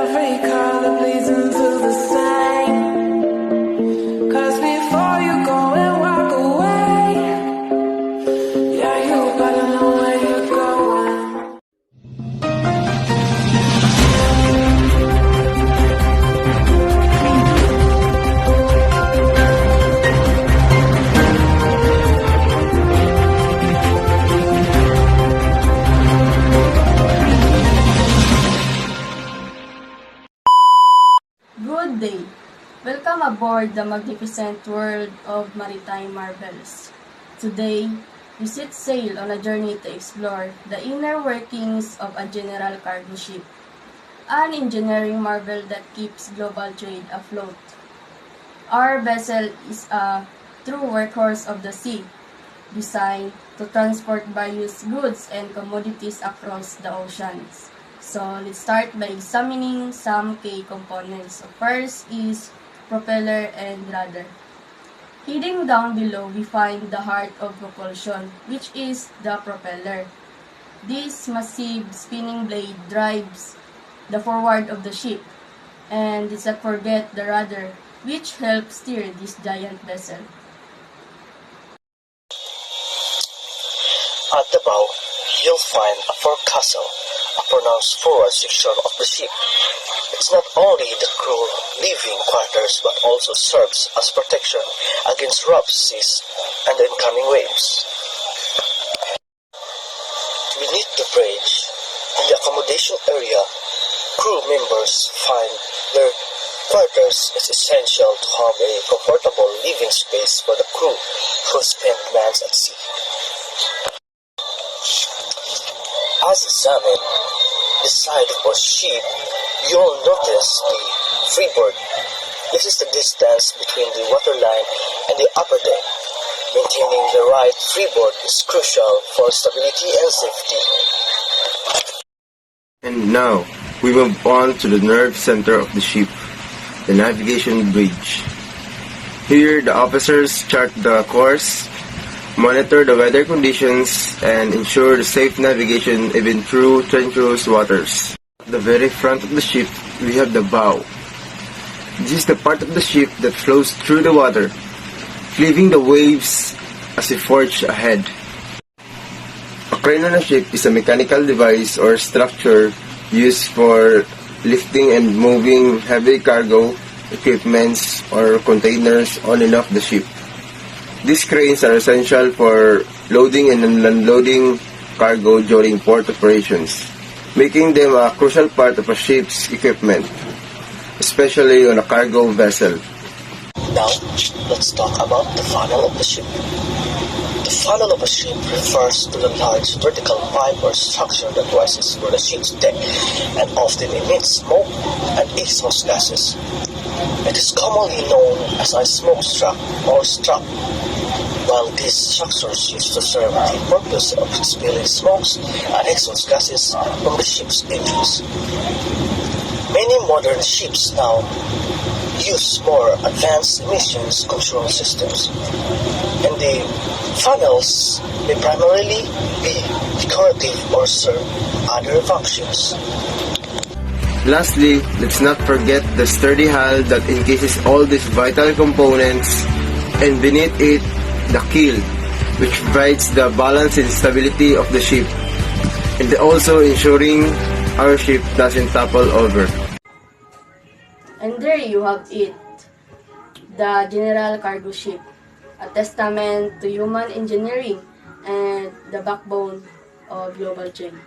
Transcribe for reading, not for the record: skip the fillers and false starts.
every color bleeds into the same. 'Cause before you go and walk away, yeah, you better know where you're going. Good day! Welcome aboard the magnificent world of maritime marvels. Today, we set sail on a journey to explore the inner workings of a general cargo ship, an engineering marvel that keeps global trade afloat. Our vessel is a true workhorse of the sea, designed to transport various goods and commodities across the oceans. So let's start by examining some key components. So first is propeller and rudder. Heading down below, we find the heart of propulsion, which is the propeller. This massive spinning blade drives the forward of the ship. And let's not forget the rudder, which helps steer this giant vessel. At the bow, you'll find a forecastle, a pronounced forward section of the ship. It's not only the crew living quarters but also serves as protection against rough seas and the incoming waves. Beneath the bridge, in the accommodation area, crew members find their quarters. It's essential to have a comfortable living space for the crew who spend months at sea. As examined, the side of a ship, you'll notice the freeboard. This is the distance between the waterline and the upper deck. Maintaining the right freeboard is crucial for stability and safety. And now, we move on to the nerve center of the ship, the navigation bridge. Here, the officers chart the course, monitor the weather conditions, and ensure the safe navigation even through treacherous waters. At the very front of the ship, we have the bow. This is the part of the ship that flows through the water, cleaving the waves as they forge ahead. A crane on a ship is a mechanical device or structure used for lifting and moving heavy cargo, equipments, or containers on and off the ship. These cranes are essential for loading and unloading cargo during port operations, making them a crucial part of a ship's equipment, especially on a cargo vessel. Now, let's talk about the funnel of the ship. The funnel of a ship refers to the large vertical pipe or structure that rises from the ship's deck and often emits smoke and exhaust gases. It is commonly known as a smokestack or strap. While these structures used to serve the purpose of expelling smokes and exhaust gases from the ship's engines. Many modern ships now use more advanced emissions control systems, and the funnels may primarily be decorative or serve other functions. Lastly, let's not forget the sturdy hull that encases all these vital components, and beneath it, the keel, which provides the balance and stability of the ship, and also ensuring our ship doesn't topple over. And there you have it, the general cargo ship, a testament to human engineering and the backbone of global trade.